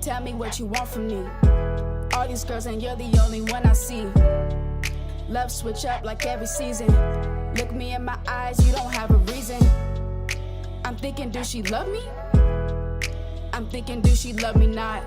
Tell me what you want from me. All these girls and you're the only one I see. Love switch up like every season. Look me in my eyes, you don't have a reason. I'm thinking, do she love me? I'm thinking, do she love me not?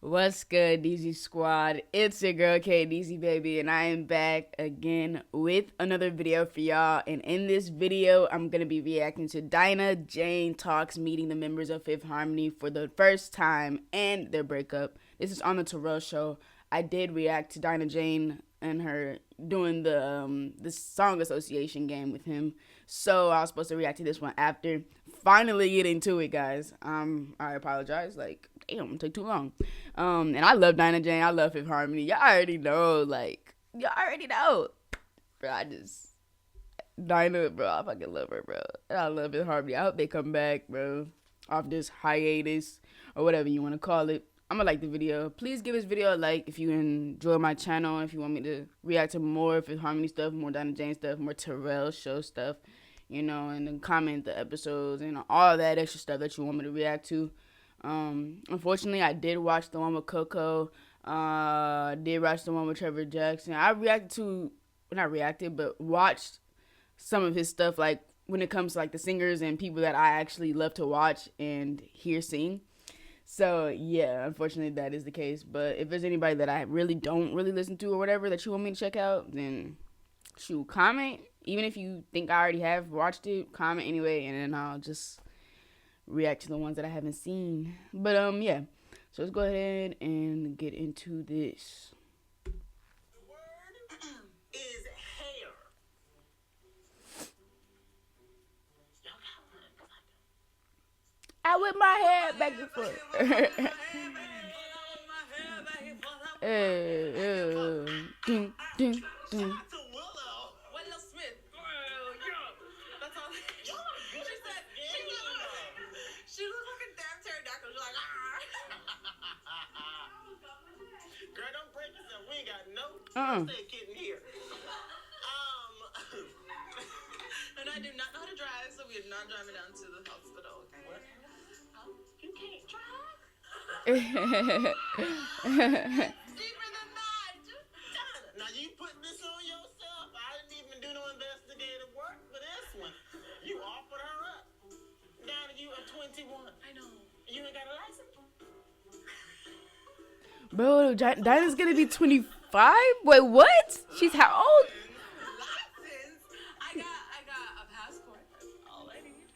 What's good, DZ Squad? It's your girl KDZ baby, and I am back again with another video for y'all. And in this video, I'm gonna be reacting to Dinah Jane Talks meeting the members of Fifth Harmony for the first time and their breakup. This is on the Terrell show. I did react to Dinah Jane and her doing the song association game with him, so I was supposed to react to this one after. Finally getting to it, guys. I apologize. Like, damn, it took too long. And I love Dinah Jane. I love Fifth Harmony. Y'all already know. Bro, Dinah, bro, I fucking love her, bro. And I love Fifth Harmony. I hope they come back, bro, off this hiatus or whatever you want to call it. I'm gonna like the video. Please give this video a like if you enjoy my channel. If you want me to react to more Fifth Harmony stuff, more Dinah Jane stuff, more Terrell show stuff, you know, and then comment the episodes and all that extra stuff that you want me to react to. Unfortunately, I did watch the one with Coco. I did watch the one with Trevor Jackson. I watched some of his stuff, like when it comes to like the singers and people that I actually love to watch and hear sing. So yeah, unfortunately that is the case. But if there's anybody that I don't really listen to or whatever that you want me to check out, then shoot, comment. Even if you think I already have watched it, comment anyway, and then I'll just react to the ones that I haven't seen. But yeah, so let's go ahead and get into this. The word is hair. I whip my hair back and forth. Ding, ding, ding. She looked like a damn pterodactyl. She's like, girl, don't break yourself. We ain't got no stay kitten here. And I do not know how to drive, so we are not driving down to the hospital. Okay? What? You can't drive? Deeper than that. Now you put this on yourself. I didn't even do no investigative work for this one. You offered her up. Now you are 21. I know. You ain't got a license? Bro, Dinah's gonna be 25? Wait, what? She's how old? License? I got a passport. That's all I need.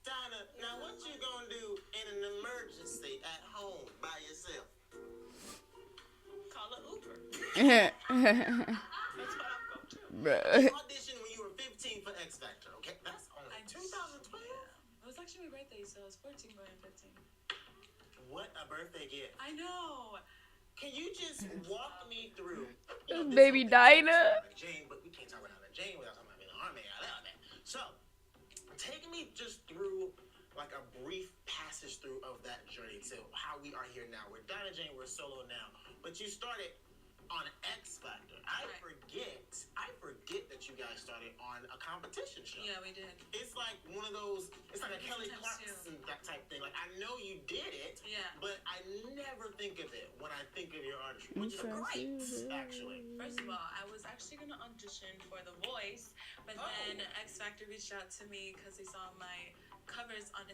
Dinah, now what you gonna do in an emergency at home by yourself? Call an Uber. That's what I'm gonna do. Bro. You auditioned when you were 15 for X Factor, okay? That's only 2012. It was actually my birthday, so I was 14 going 15. What a birthday gift. I know. Can you just walk me through? Baby Dinah. Jane, but we can't talk about Jane without talking about being an army. I love that. So, take me just through like a brief passage through of that journey to how we are here now. We're Dinah Jane, we're solo now. But you started on X Factor. I forget that you guys started on a competition show. Yeah, we did. It's like one of those, it's like a Kelly Clarkson, that type thing. Like, I know you did it, yeah, but I never think of it when I think of your artistry, which is great, actually. First of all, I was actually going to audition for The Voice, but then X Factor reached out to me because they saw my covers on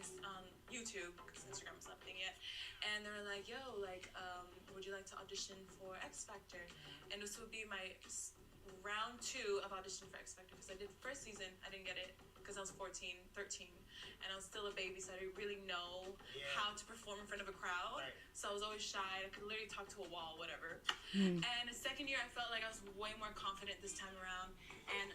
YouTube, because Instagram was not thing yet, and they were like, yo, like, would you like to audition for X Factor? And this would be my round 2 of audition for X Factor, because I did the first season, I didn't get it because I was 13, and I was still a baby, so I didn't really know how to perform in front of a crowd. So I was always shy. I could literally talk to a wall, whatever. And the second year, I felt like I was way more confident this time around, and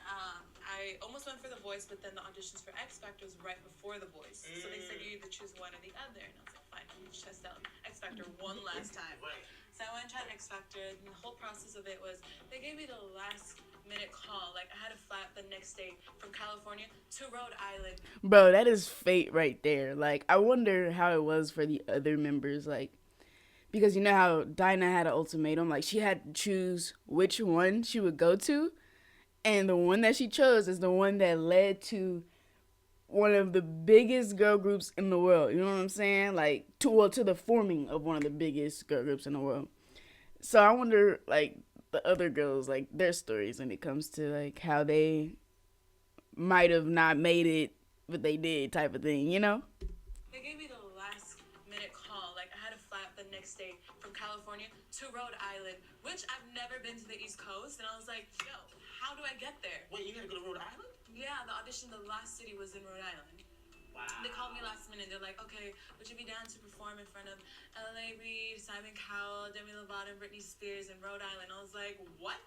I almost went for The Voice, but then the auditions for X Factor was right before The Voice, so they said you either choose one or the other, and I was like, fine, I'm just test out X Factor one last time. So I went and tried X Factor, and the whole process of it was they gave me the last minute call. Like, I had to fly out the next day from California to Rhode Island. Bro, that is fate right there. Like, I wonder how it was for the other members, like, because you know how Dinah had an ultimatum, like she had to choose which one she would go to, and the one that she chose is the one that led to one of the biggest girl groups in the world. You know what I'm saying? Like to the forming of one of the biggest girl groups in the world. So I wonder, like, the other girls, like, their stories when it comes to, like, how they might have not made it, but they did, type of thing, you know? They gave me the last minute call. Like, I had to fly up the next day from California to Rhode Island, which I've never been to the East Coast. And I was like, yo, how do I get there? Wait, you had to go to Rhode Island? Yeah, the audition, the last city was in Rhode Island. Wow. They called me last minute. They're like, okay, would you be down to perform in front of L.A. Reid, Simon Cowell, Demi Lovato, and Britney Spears in Rhode Island? I was like, what?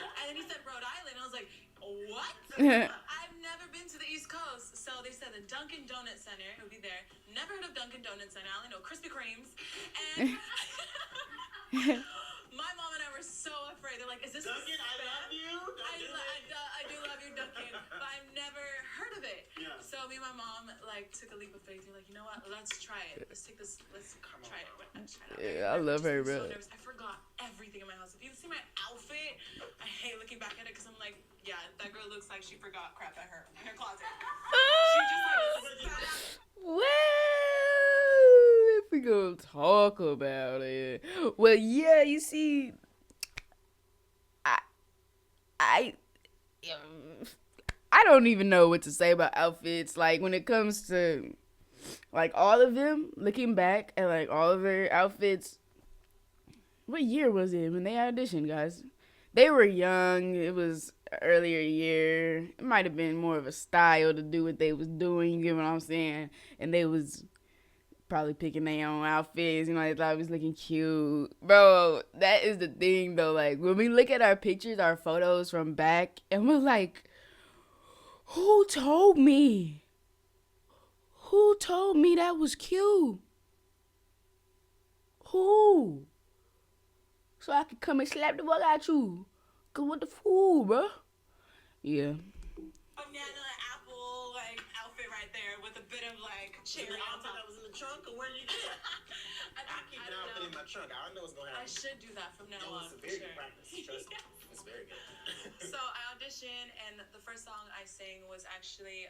And then he said Rhode Island. I was like, what? I've never been to the East Coast. So they said the Dunkin' Donut Center would be there. Never heard of Dunkin' Donut Center. I only know Krispy Kremes. And my mom and I were so afraid. They're like, is this Dunkin', I love you. I do love you, Dunkin', but I've never heard of it. Yeah. So me and my mom like took a leap of faith. We're like, you know what? Let's try it. Let's take this. Let's try it. Let's try it out. Yeah, I love her, So bro. nervous. I forgot everything in my house. If you see my outfit, I hate looking back at it because I'm like, yeah, that girl looks like she forgot crap at her in her closet. She just like Well, if we gonna talk about it, well, yeah, you see, I don't even know what to say about outfits. Like, when it comes to, like, all of them, looking back at, like, all of their outfits, what year was it when they auditioned, guys? They were young. It was earlier year. It might have been more of a style to do what they was doing, you get what I'm saying? And they was probably picking their own outfits, you know, they thought it was looking cute. Bro, that is the thing, though. Like, when we look at our pictures, our photos from back, and we're like, who told me? Who told me that was cute? Who? So I could come and slap the fuck out you. Cause what the fool, bro? Yeah. banana apple like outfit right there with a bit of like cherry The on outfit top. that was in the trunk, or where did you get it? I keep an outfit in my trunk. I know what's gonna I happen. should do that from now on. It's a For very sure. good practice. Trust me. It's very good. So I auditioned, and the first song I sang was actually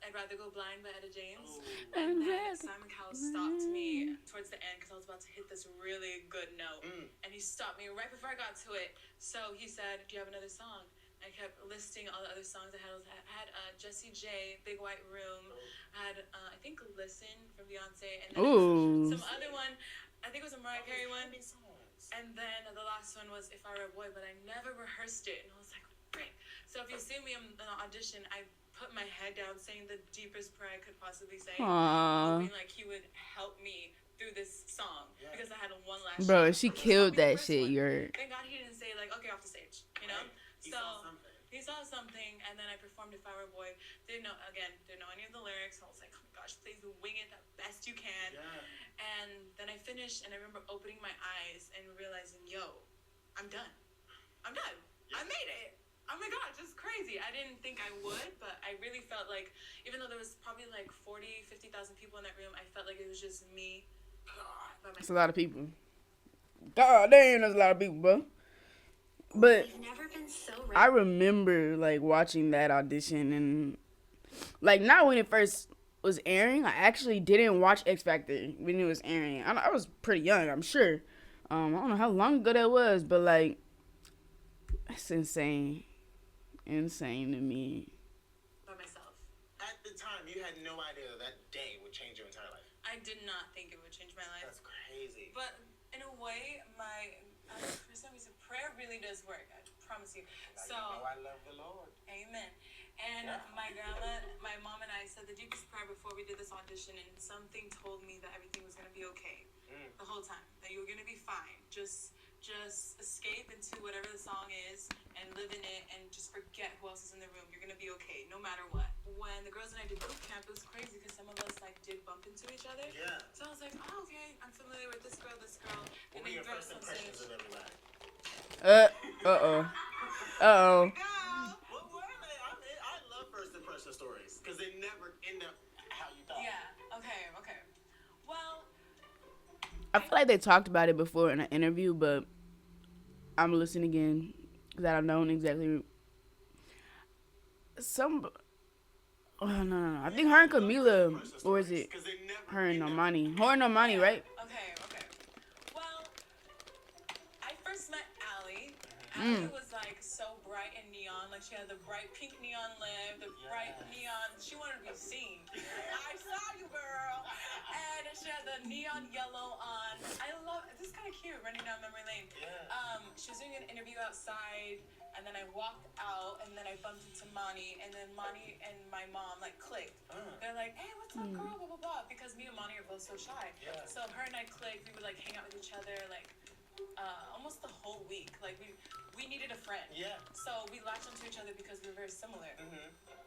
I'd Rather Go Blind by Etta James. And then Simon Cowell stopped me towards the end because I was about to hit this really good note. And he stopped me right before I got to it. So he said, do you have another song? I kept listing all the other songs I had. I had Jessie J, Big White Room. I had, I think, Listen from Beyonce. And then some other one, I think it was a Mariah Carey one. And then the last one was If I Were a Boy, but I never rehearsed it. And I was like, great. So if you see me in an audition, I put my head down saying the deepest prayer I could possibly say. Hoping like he would help me through this song. Because I had one last Bro, shot. she killed that shit, you heard. Thank God he didn't say like, okay, off the stage, you know? He saw something, and then I performed If I Were a Boy. Didn't know any of the lyrics. I was like, oh my gosh, please wing it the best you can. Yeah. And then I finished, and I remember opening my eyes and realizing, yo, I'm done. Yeah. I made it. Oh my gosh, it's crazy. I didn't think I would, but I really felt like, even though there was probably like 50,000 people in that room, I felt like it was just me. By myself. That's a lot of people. God damn, that's a lot of people, bro. But I remember like watching that audition, and like not when it first was airing. I actually didn't watch X Factor when it was airing. I was pretty young, I'm sure. I don't know how long ago that was, but like that's insane to me. By myself. At the time, you had no idea that day would change your entire life. I did not think it would change my life. That's crazy. But in a way, for some reason, prayer really does work. I promise you. So I love the Lord. Amen. And my grandma, my mom, and I said the deepest prayer before we did this audition, and something told me that everything was gonna be okay the whole time. That you were gonna be fine. Just escape into whatever the song is and live in it, and just forget who else is in the room. You're gonna be okay, no matter what. When the girls and I did boot camp, it was crazy because some of us like did bump into each other. Yeah. So I was like, oh, okay, I'm familiar with this girl. What were your first impressions of everybody? Uh-oh. What were they? I love first impression stories because they never end up how you thought. Yeah. Okay. Well, I feel like they talked about it before in an interview, but I'm listening again because I don't know exactly. Oh, no. I think her and Camila, or is it her and Normani? Her and Normani, right? Okay. Well, I first met Allie. Allie was like so bright and neon. Like she had the bright pink neon lip, the bright neon. She wanted to be seen. I saw you, girl. And she had the neon yellow on. I love. This is kind of cute. Running down memory lane. She was doing an interview outside. And then I walked out, and then I bumped into Moni, and then Moni and my mom like clicked. They're like, "Hey, what's up, girl?" Blah blah blah. Because me and Moni are both so shy. So her and I clicked. We would like hang out with each other like almost the whole week. Like we needed a friend. So we latched onto each other because we were very similar.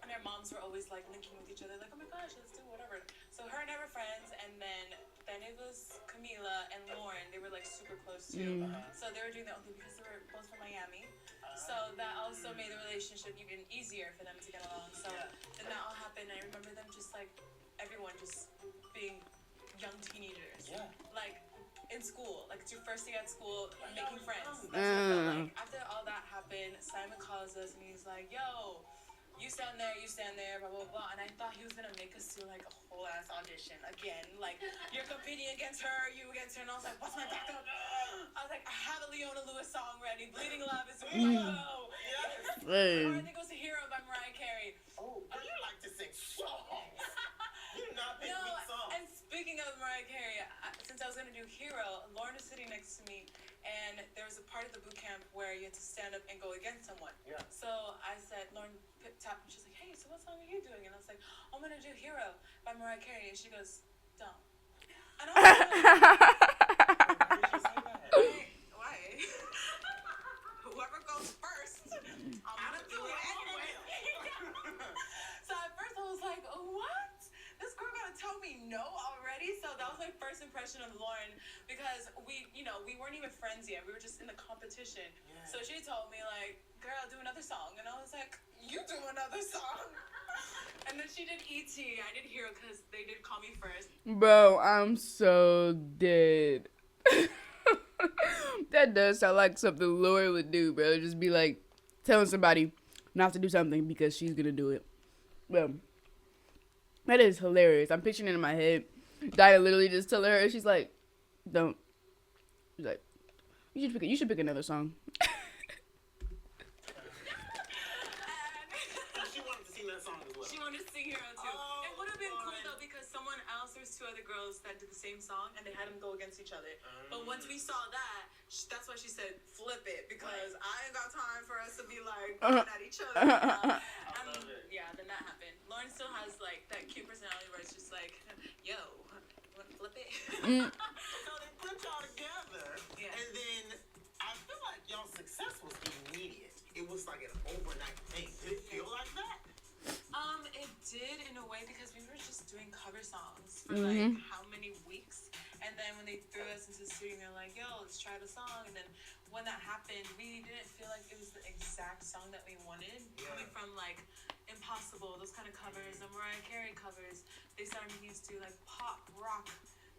And our moms were always like linking with each other, like, "Oh my gosh, let's do whatever." So her and I were friends, and then it was Camila and Lauren. They were like super close too. So they were doing their own thing because they were both from Miami. So that also made the relationship even easier for them to get along. So then that all happened. I remember them just like everyone just being young teenagers. Like in school, like it's your first day at school, making friends. That's what it felt like. After all that happened, Simon calls us and he's like, "Yo, you stand there, blah, blah, blah." And I thought he was going to make us do, like, a whole-ass audition again. Like, you're competing against her, you against her. And I was like, what's my backup? I was like, I have a Leona Lewis song ready. Bleeding Love is ready to go. Or I think it was A Hero by Mariah Carey. Oh, but you like to sing songs. You're not picking songs. And speaking of Mariah Carey, since I was going to do Hero, Lauren is sitting next to me. And there was a part of the boot camp where you had to stand up and go against someone. So I said, Lauren tapped me. She's like, "Hey, so what song are you doing?" And I was like, "I'm going to do Hero by Mariah Carey." And she goes, "Don't." And I was like, why? Whoever goes first, I'm going to do it anyway. So at first I was like, what? This girl got to tell me no already? So that was my first impression of Lauren because we weren't even friends yet. We were just in the competition. So she told me like, "Girl, do another song." And I was like, "You do another song?" And then she did E.T. I did Hero because they did call me first. Bro, I'm so dead. That does sound like something Lauren would do, bro. Just be like telling somebody not to do something because she's gonna do it. Bro, that is hilarious. I'm picturing it in my head. Dinah literally just telling her, she's like, "Don't." She's like, You should pick another song." She wanted to sing that song as well. She wanted to sing Hero too. It would have been cool though because someone else, there's two other girls that did the same song and they had them go against each other. But once we saw that, that's why she said flip it because I ain't got time for us to be like going at each other. Yeah, then that happened. Lauren still has like that cute personality where it's just like, "Yo, want to flip it?" So they put y'all together, and then I feel like y'all's success was immediate. It was like an overnight thing. Did it feel like that? It did in a way because we were just doing cover songs for like how many weeks, and then when they threw us into the studio, they're like, "Yo, let's try the song." And then when that happened, we didn't feel like it was the exact song that we wanted. Coming from like Impossible, those kind of covers, the Mariah Carey covers, they started making us do like pop rock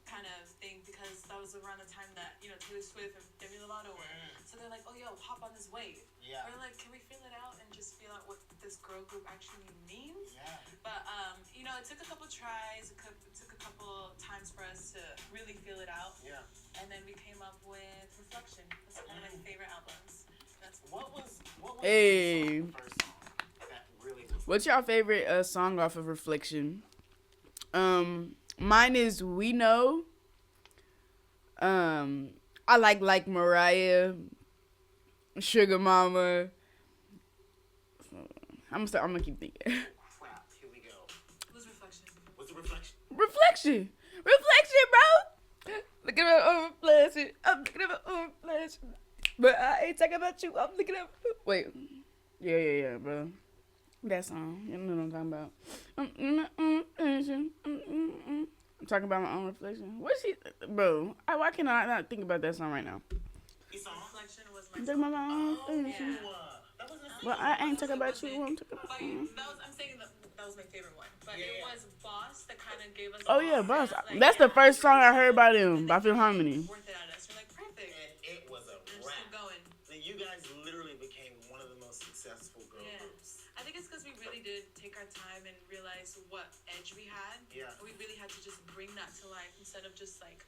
kind of thing because that was around the time that Taylor Swift and Demi Lovato were. So they're like, "Oh, yo, hop on this wave." We're like, "Can we feel it out and just feel out what this girl group actually means?" But it took a couple tries. It took a couple times for us to really feel it out. And then we came up with Reflection. That's one of my favorite albums. That's what was Hey. the first song that really was? What's your favorite song off of Reflection? Mine is We Know. I like Mariah, Sugar Mama. I'm gonna keep thinking. Crap, here we go. was Reflection. Was it Reflection? Reflection, bro. Looking at my own reflection. I'm looking at my own reflection. But I ain't talking about you. I'm looking at. Wait. Yeah, bro. That song. You know what I'm talking about. I'm talking about my own reflection. What's he, bro? Why can I not think about that song right now? Reflection was my I'm talking about my own reflection. That wasn't a Well, I ain't talking about you. I'm talking about you. I'm saying that was my favorite one. But it was Boss that kind of gave us. Oh yeah, Boss. That's the first song I heard by them, by Fifth Harmony. Worth it at us. We're like, perfect. And it was a We're rap. still going. So you guys literally became one of the most successful girl groups. I think it's because we really did take our time and realize realize what edge we had. Yeah. We really had to just bring that to life instead of just like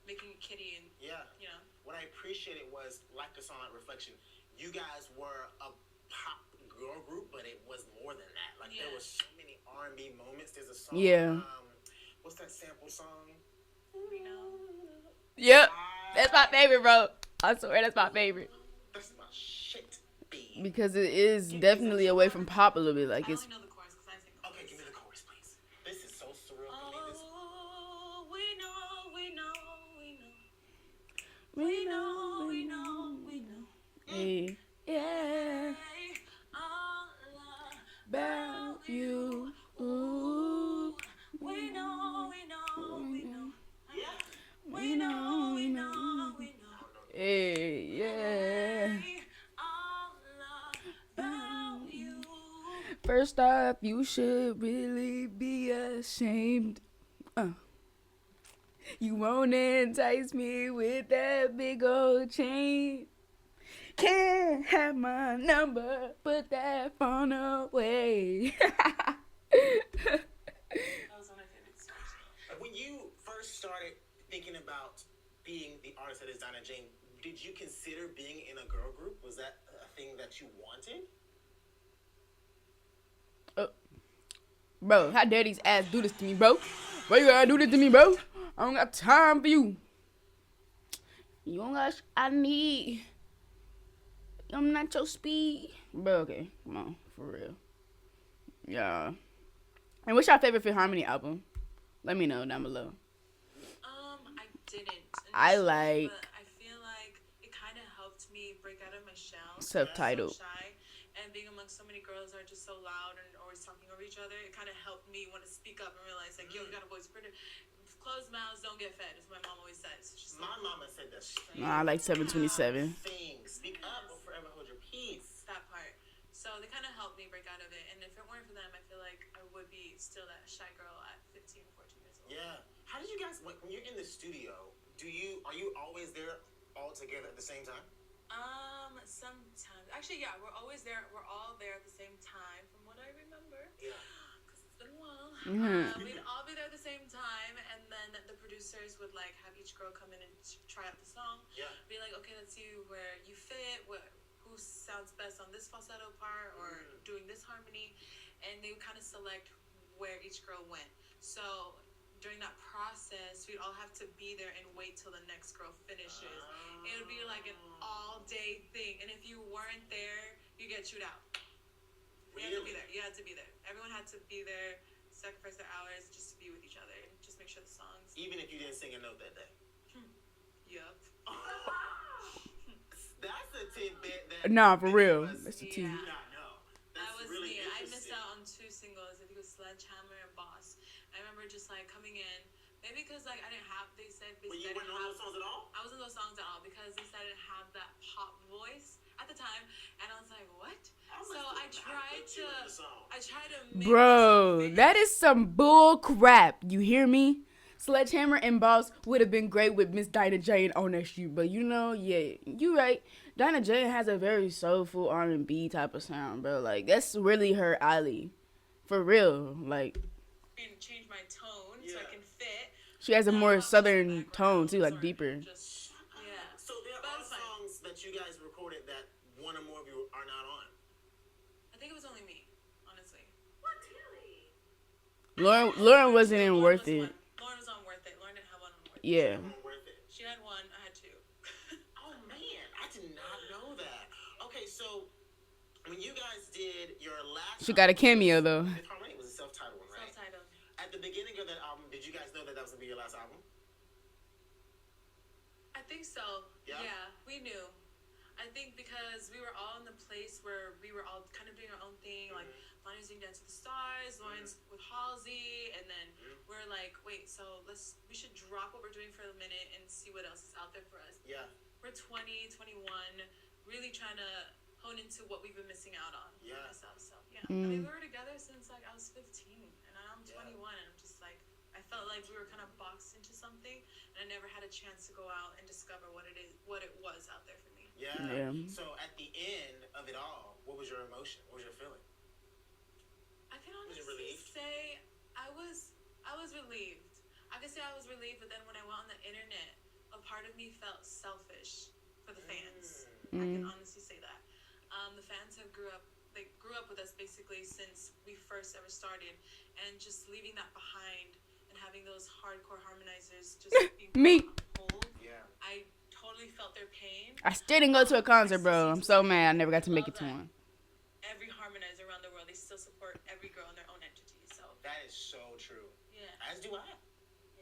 making it kiddie and What I appreciated was, like the song like Reflection, you guys were a pop girl group, but it was more than that. Like there was so many R&B moments. There's a song. What's that sample song? We know. Yep, that's my favorite, bro. I swear that's my favorite. That's my shit, babe. Because it is definitely away from pop a little bit. Like I it's. only know the chorus because I sing. Okay, give me the chorus, please. This is so surreal for me. Oh, we know. Hey, yeah. All About you. Ooh. we know. Hey, yeah. All about you. First off, you should really be ashamed. You won't entice me with that big old chain. Can't have my number, put that phone away. That was one of my favorite songs. When you first started thinking about being the artist that is Dinah Jane, did you consider being in a girl group? Was that a thing that you wanted? Bro, how dare these ass do this to me, bro? Why you gotta do this to me, bro? I don't got time for you. You don't got I need. I'm not your speed. Bro, okay. Come on. For real. Yeah. And what's your favorite Fifth Harmony album? Let me know down below. I didn't. I initially, like- But I feel like it kind of helped me break out of my shell. Subtitled. So shy, and being amongst so many girls that are just so loud and always talking over each other, it kind of helped me want to speak up and realize, like, yo, you got a voice. Closed mouths don't get fed, as my mom always says. She's My mama said that. I like 727. Speak up or forever hold your peace. that part. So they kind of helped me break out of it. And if it weren't for them, I feel like I would be still that shy girl at 15, 14 years old. Yeah. How did you guys, when you're in the studio, are you always there all together at the same time? Sometimes. Actually, yeah, we're always there. We're all there at the same time, from what I remember. Yeah. Because it's been a while. Mhm. We'd all be there at the same time, and then the producers would like have each girl come in and try out the song. Yeah. Be like, okay, let's see where you fit, who sounds best on this falsetto part or doing this harmony, and they would kind of select where each girl went. So during that process, we'd all have to be there and wait till the next girl finishes. It would be like an all-day thing, and if you weren't there, you get chewed out. You had to be there. You had to be there. Everyone had to be there, sacrifice their hours just to be with each other, and just make sure the songs. Even if you didn't sing a note that day. Yup. That's a tidbit that. Nah, for real. many of us That's the do tea. not know. That That's was really me. I missed interesting. out on 2 singles. I think it was Sledgehammer and Boss. I remember just like coming in, maybe because like I didn't have. They said But you I weren't didn't on have. those songs at all? I wasn't those songs at all because they said I didn't have that pop voice at the time, and I was like, what? So I tried to. I tried to. Make Bro, myself that is some bull crap. You hear me? Sledgehammer and Boss would have been great with Miss Dinah Jane on that shoot, but you know, yeah, you right. Dinah Jane has a very soulful R&B type of sound, bro. Like that's really her alley, for real. Like and change my tone so I Yeah. can fit. she has a more I'll southern just tone too, like sorry, deeper. Just, yeah. So there But are it's fine. songs that you guys recorded that one or more of you are not on. I think it was only me, honestly. Lauren wasn't in Lauren Worth was It. one. Lauren was on Worth It. Lauren didn't have one on Worth It. Yeah. Not worth it. She had one. I had 2. Oh man, I did not know that. Okay, so when you guys did your last, She got a cameo though. Fifth Harmony was a self-titled one, right? Self-titled. At the beginning of that album, did you guys know that was gonna be your last album? I think so. Yeah? We knew. I think because we were all in the place where we were all kind of doing our own thing. Like, Lonnie's doing Dance with the Stars, Lauren's with Halsey, and then we're like, wait, so we should drop what we're doing for a minute and see what else is out there for us. Yeah. We're 20, 21, really trying to hone into what we've been missing out on. Yeah. Ourselves, so, yeah. I mean, we were together since, like, I was 15, and now I'm 21, and I'm just, like, I felt like we were kind of boxed into something, and I never had a chance to go out and discover what it was out there for me. Yeah. Yeah. So at the end of it all, what was your emotion? What was your feeling? I can Was you relieved? say I was relieved. I could say I was relieved, but then when I went on the internet, a part of me felt selfish for the fans. I can honestly say that. The fans have grew up with us basically since we first ever started, and just leaving that behind and having those hardcore harmonizers just being Me. hold. Yeah. I totally felt their pain. I still didn't go to a concert, bro. I'm so mad I never got to make it to one. Every harmonizer around the world, they still support every girl in their own entity. So That is so true. yeah. As do I.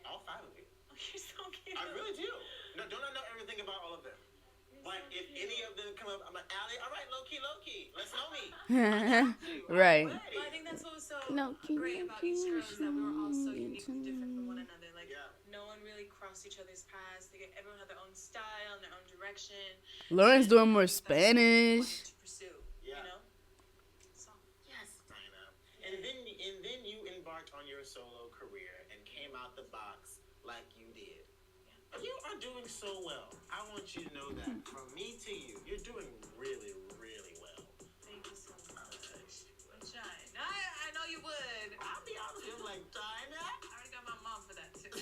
All 5 of you. Oh, you're so cute. I really do. No, don't I know everything about all of them? Like, if any of them come up, I'm like, Allie, all right, low key. Let's know me. Right. But I think that's what was so Low-key, great about each girl is that we were all so low-key, uniquely different from one another. Like, Yeah. no one really crossed each other's paths. Everyone had their own style and their own direction. Lauren's doing more I think that's what we wanted Spanish. to pursue, Yeah. you know? So, Yes, Dinah. And then you embarked on your solo career and came out the box like you did. You are doing so well. I want you to know that from me to you, you're doing really, really well. thank you so much. I'm trying. I know you would. I I'll be honest with you, like, Dinah, already got my mom for that too.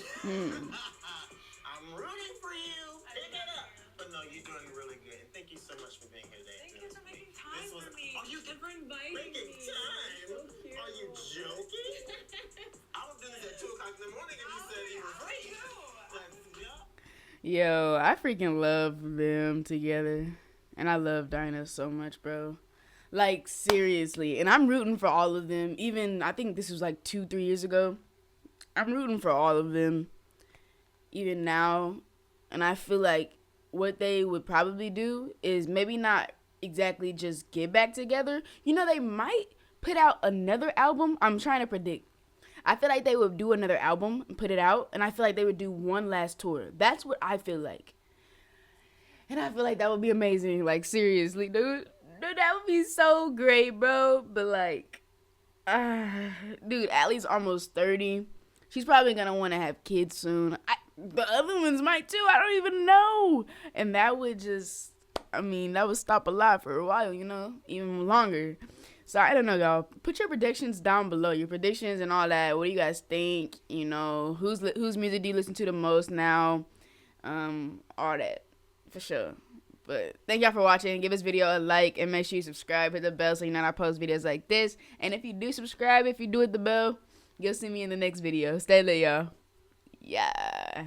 I'm rooting for you. I Pick it love up. you. But no, you're doing really good. And thank you so much for being here today. Thank doing you for this with making me. time This was- for me. Are you and for inviting making me. time? So cute. Are you joking? I was doing this at 2 o'clock in the morning if you said you were free. Like, yeah. Yo, I freaking love them together. And I love Dinah so much, bro. Like, seriously. And I'm rooting for all of them. Even, I think this was like 2-3 years ago. I'm rooting for all of them. Even now. And I feel like what they would probably do is maybe not exactly just get back together. You know, they might put out another album. I'm trying to predict. I feel like they would do another album and put it out, and I feel like they would do one last tour. That's what I feel like. And I feel like that would be amazing. Like, seriously, dude. Dude, that would be so great, bro. But, like, dude, Allie's almost 30. She's probably going to want to have kids soon. The other ones might, too. I don't even know. And that would just, I mean, that would stop a lot for a while, you know, even longer. So I don't know, y'all. Put your predictions down below. Your predictions and all that. What do you guys think? You know, whose music do you listen to the most now? All that, for sure. But thank y'all for watching. Give this video a like and make sure you subscribe. Hit the bell so you know I post videos like this. And if you do subscribe, if you do hit the bell, you'll see me in the next video. Stay lit, y'all. Yeah.